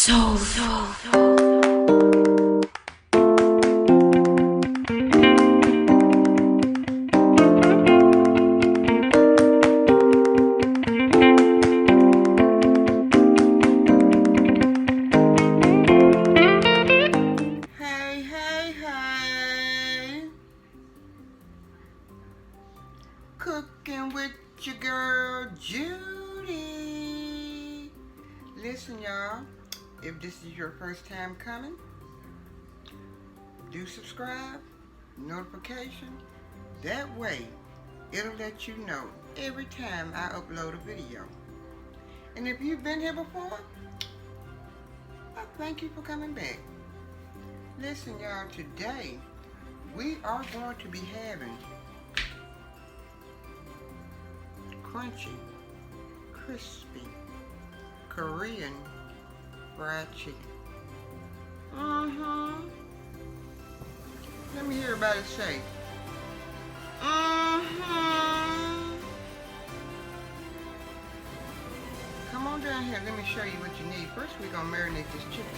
Hey, hey, hey. Cooking with your girl, Judy. Listen, y'all, if this is your first time coming, do subscribe, notification. That way, it'll let you know every time I upload a video. And if you've been here before, I thank you for coming back. Listen, y'all, today we are going to be having crunchy, crispy, Korean fried chicken. Let me hear everybody say, Come on down here, let me show you what you need. First, we're gonna marinate this chicken.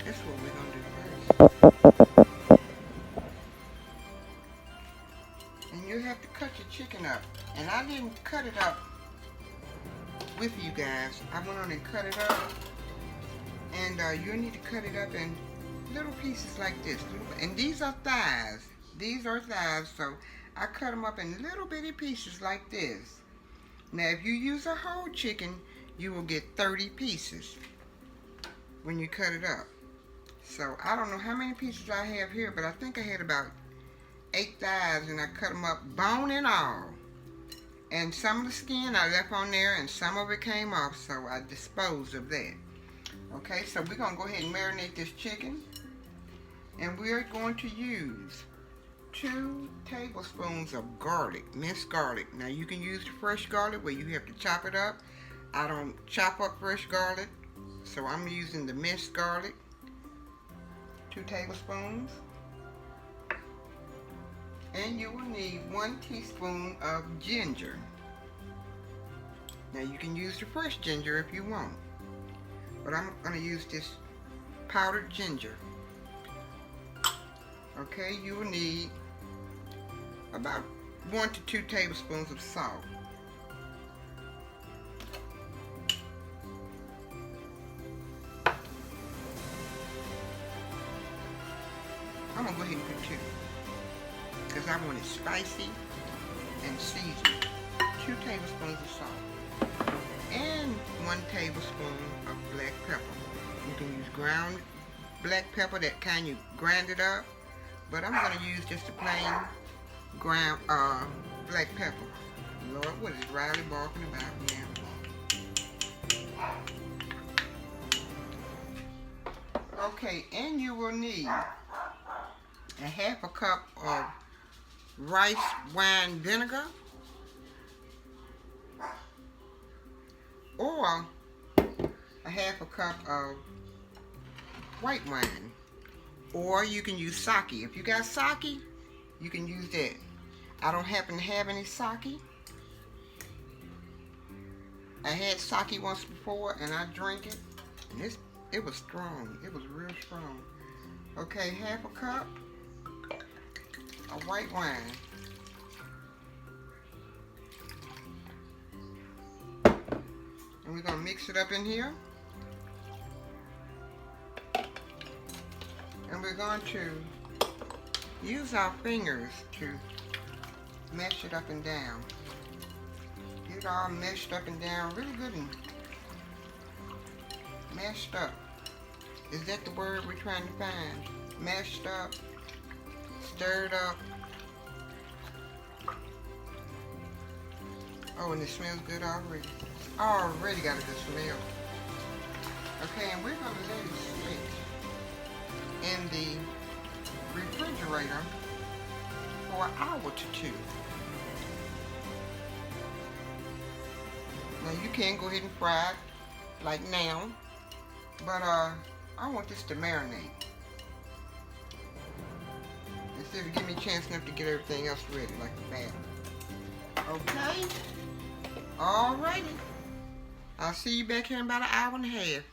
That's what we're gonna do first. And you have to cut your chicken up. And I didn't cut it up with you guys. I went on and cut it up. And you need to cut it up in little pieces like this. And these are thighs. These are thighs, so I cut them up in little bitty pieces like this. Now, if you use a whole chicken, you will get 30 pieces when you cut it up. So, I don't know how many pieces I have here, but I think I had about 8 thighs, and I cut them up bone and all. And some of the skin I left on there, and some of it came off, so I disposed of that. Okay, so we're going to go ahead and marinate this chicken. And we're going to use 2 tablespoons of garlic, minced garlic. Now, you can use the fresh garlic where you have to chop it up. I don't chop up fresh garlic, so I'm using the minced garlic. 2 tablespoons. And you will need 1 teaspoon of ginger. Now, you can use the fresh ginger if you want, but I'm going to use this powdered ginger. Okay, you will need about 1 to 2 tablespoons of salt. I'm going to go ahead and put 2, because I want it spicy and seasoned. 2 tablespoons of salt. And 1 tablespoon of black pepper. You can use ground black pepper, that kind you grind it up. But I'm going to use just a plain ground black pepper. Lord, what is Riley barking about now? Okay, and you will need a half a cup of rice wine vinegar, or a half a cup of white wine. Or you can use sake. If you got sake, you can use that. I don't happen to have any sake. I had sake once before and I drank it. And it was strong. It was real strong. Okay, half a cup of white wine. And we're going to mix it up in here. And we're going to use our fingers to mash it up and down. Get it all meshed up and down really good and mashed up. Is that the word we're trying to find? Mashed up, stirred up. Oh, and it smells good already. Already got a good smell. Okay, and we're going to let it sit in the refrigerator for an hour to 2. Now you can go ahead and fry it like now, but I want this to marinate. Instead of give me a chance enough to get everything else ready like the batter. Okay? Alrighty. I'll see you back here in about an hour and a half.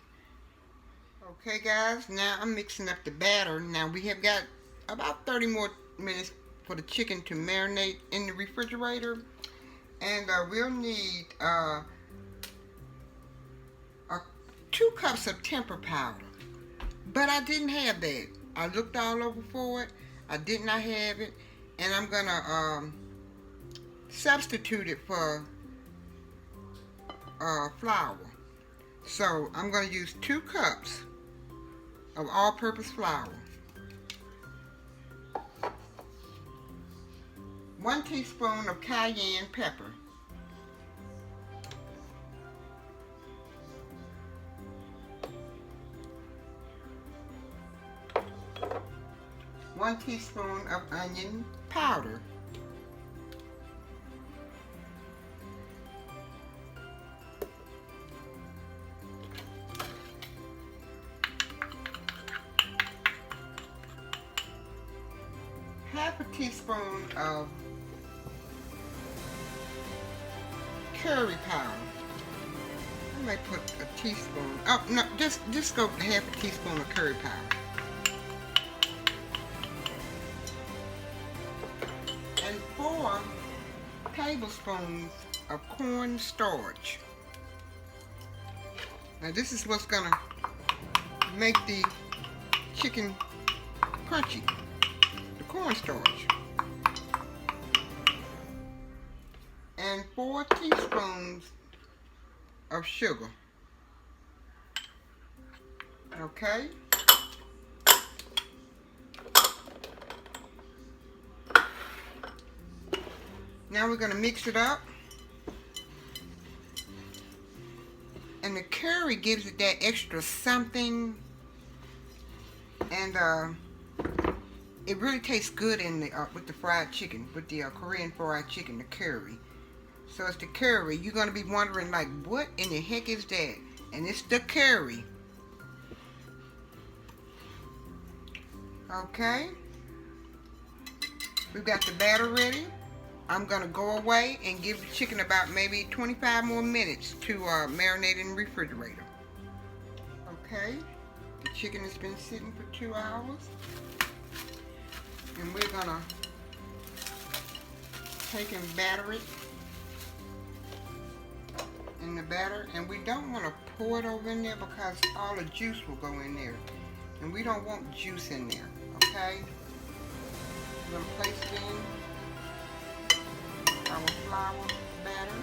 Okay guys, now I'm mixing up the batter. Now we have got about 30 more minutes for the chicken to marinate in the refrigerator. And we'll need 2 cups of tempera powder. But I didn't have that. I looked all over for it. I did not have it. And I'm going to substitute it for flour. So I'm going to use 2 cups of all-purpose flour, 1 teaspoon of cayenne pepper, 1 teaspoon of onion powder, 1/2 teaspoon of curry powder. I might put a teaspoon. Oh no, just go 1/2 teaspoon of curry powder. And 4 tablespoons of cornstarch. Now this is what's gonna make the chicken crunchy. Cornstarch. And 4 teaspoons of sugar. Okay. Now we're going to mix it up. And the curry gives it that extra something. And it really tastes good in the with the fried chicken, with the Korean fried chicken, the curry. So it's the curry. You're gonna be wondering like, what in the heck is that? And it's the curry. Okay. We've got the batter ready. I'm gonna go away and give the chicken about maybe 25 more minutes to marinate in the refrigerator. Okay. The chicken has been sitting for 2 hours. And we're gonna take and batter it in the batter. And we don't want to pour it over in there because all the juice will go in there. And we don't want juice in there, okay? We're gonna place it in our flour batter.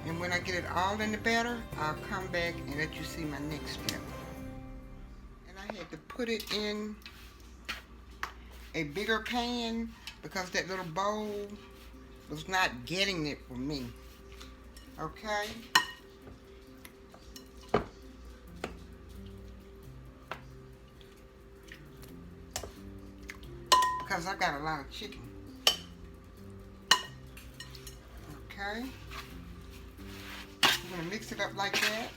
And when I get it all in the batter, I'll come back and let you see my next step. And I had to put it in a bigger pan because that little bowl was not getting it for me. Okay? Because I got a lot of chicken. Okay? I'm going to mix it up like that.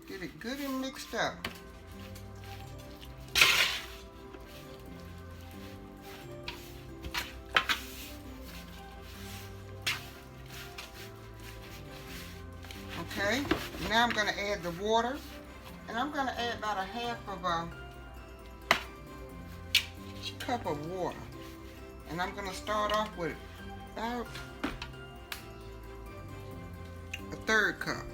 Get it good and mixed up. Okay, now I'm going to add the water, and I'm going to add about 1/2 of a cup of water. And I'm going to start off with about 1/3 cup.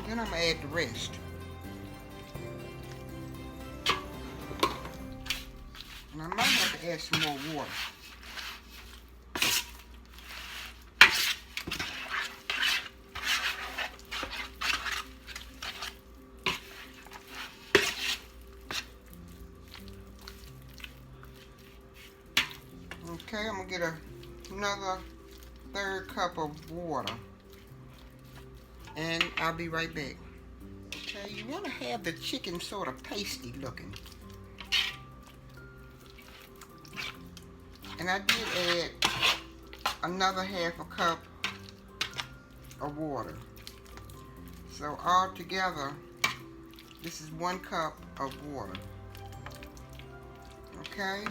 Then I'm going to add the rest. And I might have to add some more water. Okay, I'm going to get another third cup of water. And I'll be right back. Okay, you want to have the chicken sort of pasty looking. And I did add another half a cup of water. So all together, this is 1 cup of water. Okay?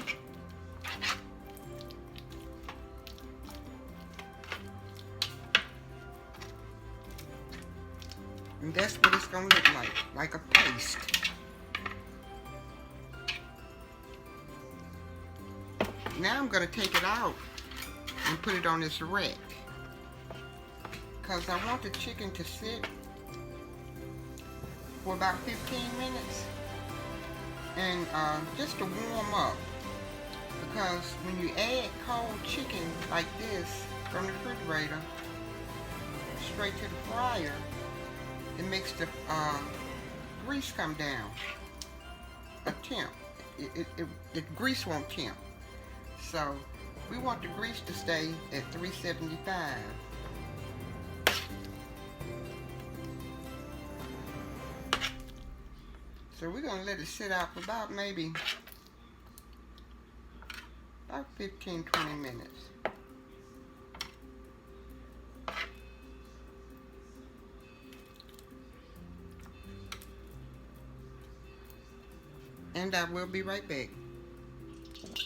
And that's what it's going to look like a paste. Now I'm going to take it out and put it on this rack. Because I want the chicken to sit for about 15 minutes. And just to warm up. Because when you add cold chicken like this from the refrigerator straight to the fryer, it makes the grease come down a temp. The grease won't temp. So we want the grease to stay at 375. So we're going to let it sit out for about maybe about 15-20 minutes. And I will be right back.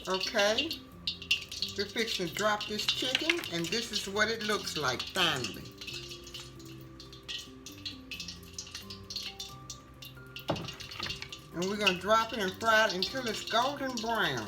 Okay, we're fixing to drop this chicken, and this is what it looks like finally. And we're going to drop it and fry it until it's golden brown.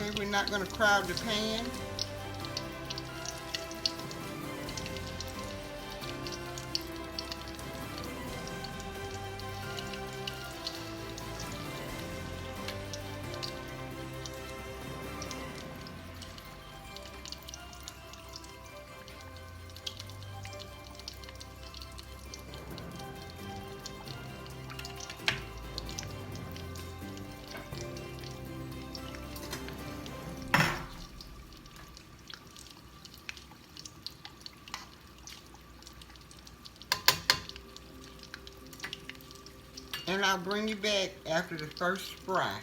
Okay, we're not going to crowd the pan. And I'll bring you back after the first fry.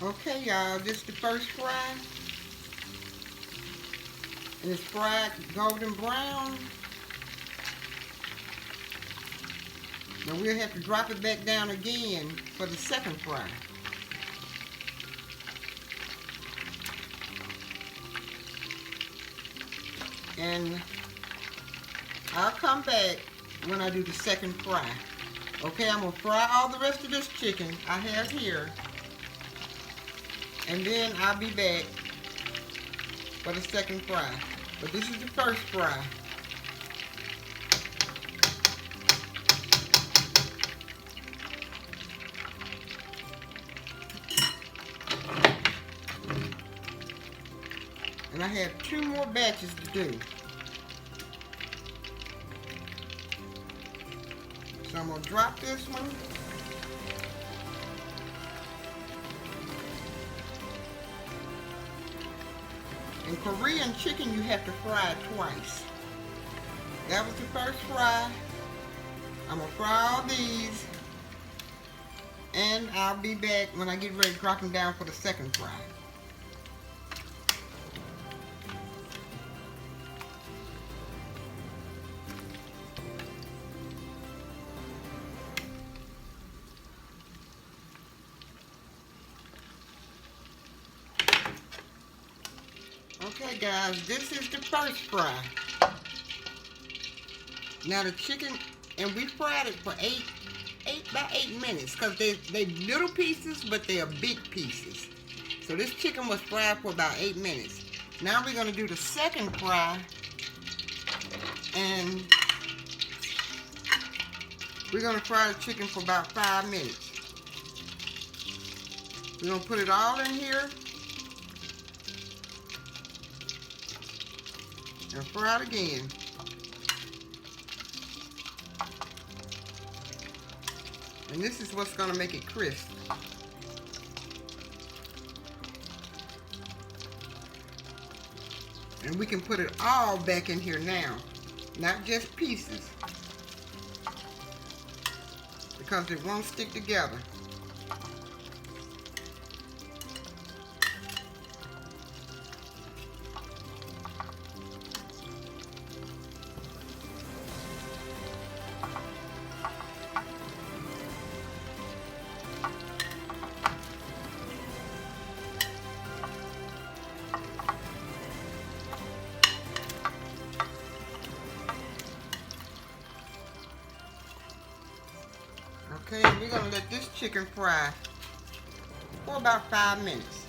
Okay, y'all, this is the first fry. And it's fried golden brown. Now we'll have to drop it back down again for the second fry. And I'll come back when I do the second fry. Okay, I'm going to fry all the rest of this chicken I have here. And then I'll be back for the second fry. But this is the first fry. And I have 2 more batches to do. So I'm going to drop this one. In Korean chicken, you have to fry it twice. That was the first fry. I'm going to fry all these. And I'll be back when I get ready to drop them down for the second fry. Okay guys, this is the first fry. Now the chicken, and we fried it for about 8 minutes, because they little pieces, but they are big pieces. So this chicken was fried for about 8 minutes. Now we're going to do the second fry, and we're going to fry the chicken for about 5 minutes. We're going to put it all in here and fry it again. And this is what's going to make it crisp. And we can put it all back in here now, not just pieces, because it won't stick together. Okay, and we're gonna let this chicken fry for about 5 minutes.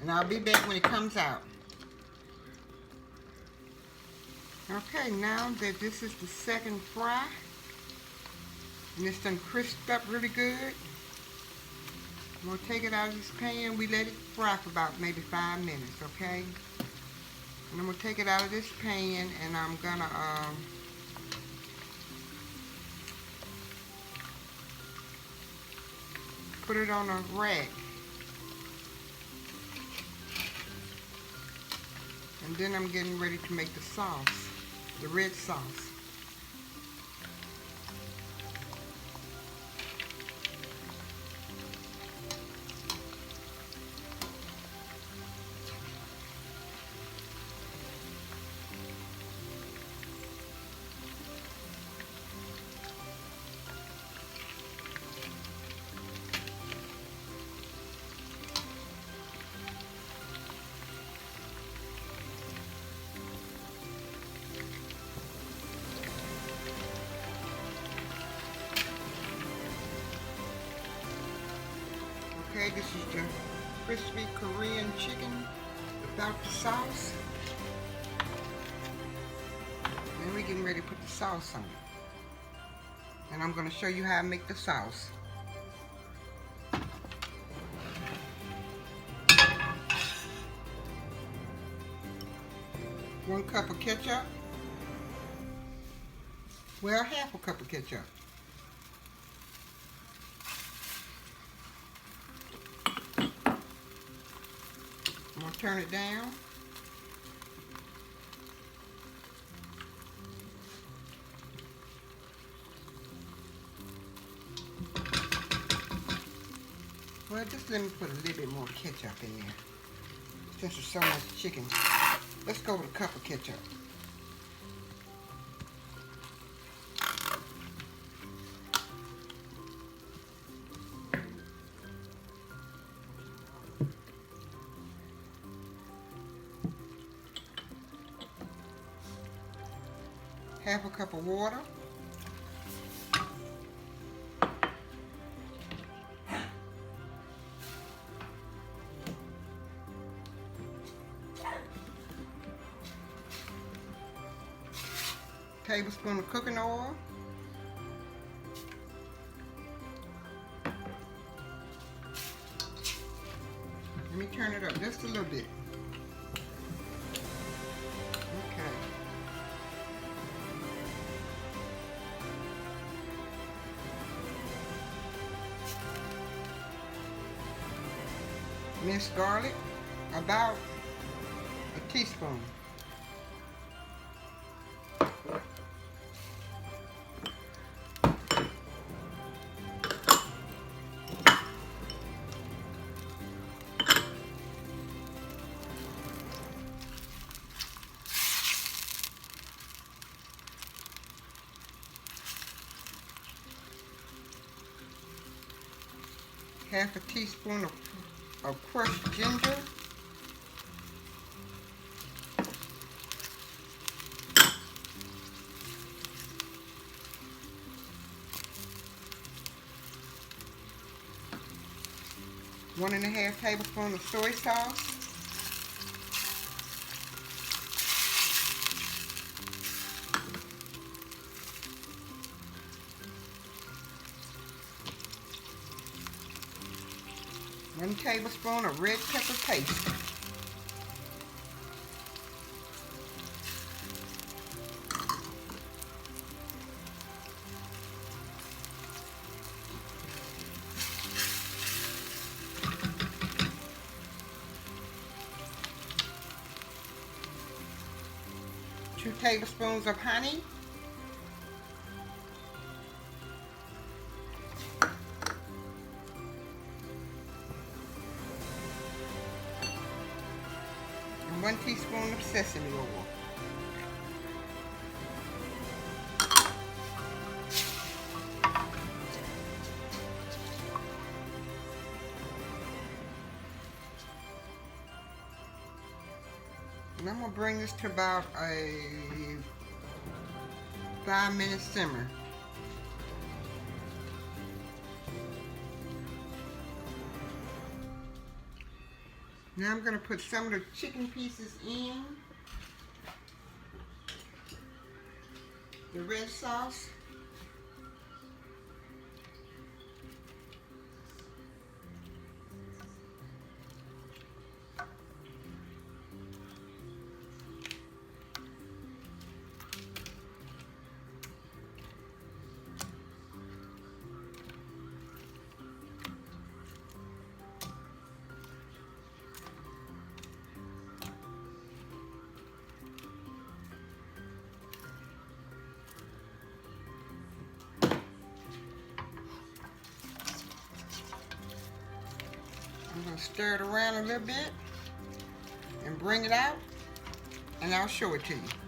And I'll be back when it comes out. Okay, now that this is the second fry, and it's done crisped up really good, I'm going to take it out of this pan. We let it fry for about maybe 5 minutes, okay? And I'm going to take it out of this pan, and I'm going to put it on a rack. And then I'm getting ready to make the sauce, the red sauce. Okay, this is the crispy Korean chicken without the sauce. Then we're getting ready to put the sauce on it. And I'm going to show you how I make the sauce. 1 cup of ketchup. Well, half a cup of ketchup. I'm going to turn it down. Well, just let me put a little bit more ketchup in there. Since there's so much chicken. Let's go with a cup of ketchup. Half a cup of water. Tablespoon of cooking oil. Let me turn it up just a little bit. Okay. Minced garlic, about a teaspoon. half a teaspoon of crushed ginger, one and a half tablespoons of soy sauce, one tablespoon of red pepper paste, two tablespoons of honey, and 1 teaspoon of sesame oil. And I'm going to bring this to about a 5-minute simmer. Now I'm going to put some of the chicken pieces in the red sauce. I'm going to stir it around a little bit and bring it out, and I'll show it to you.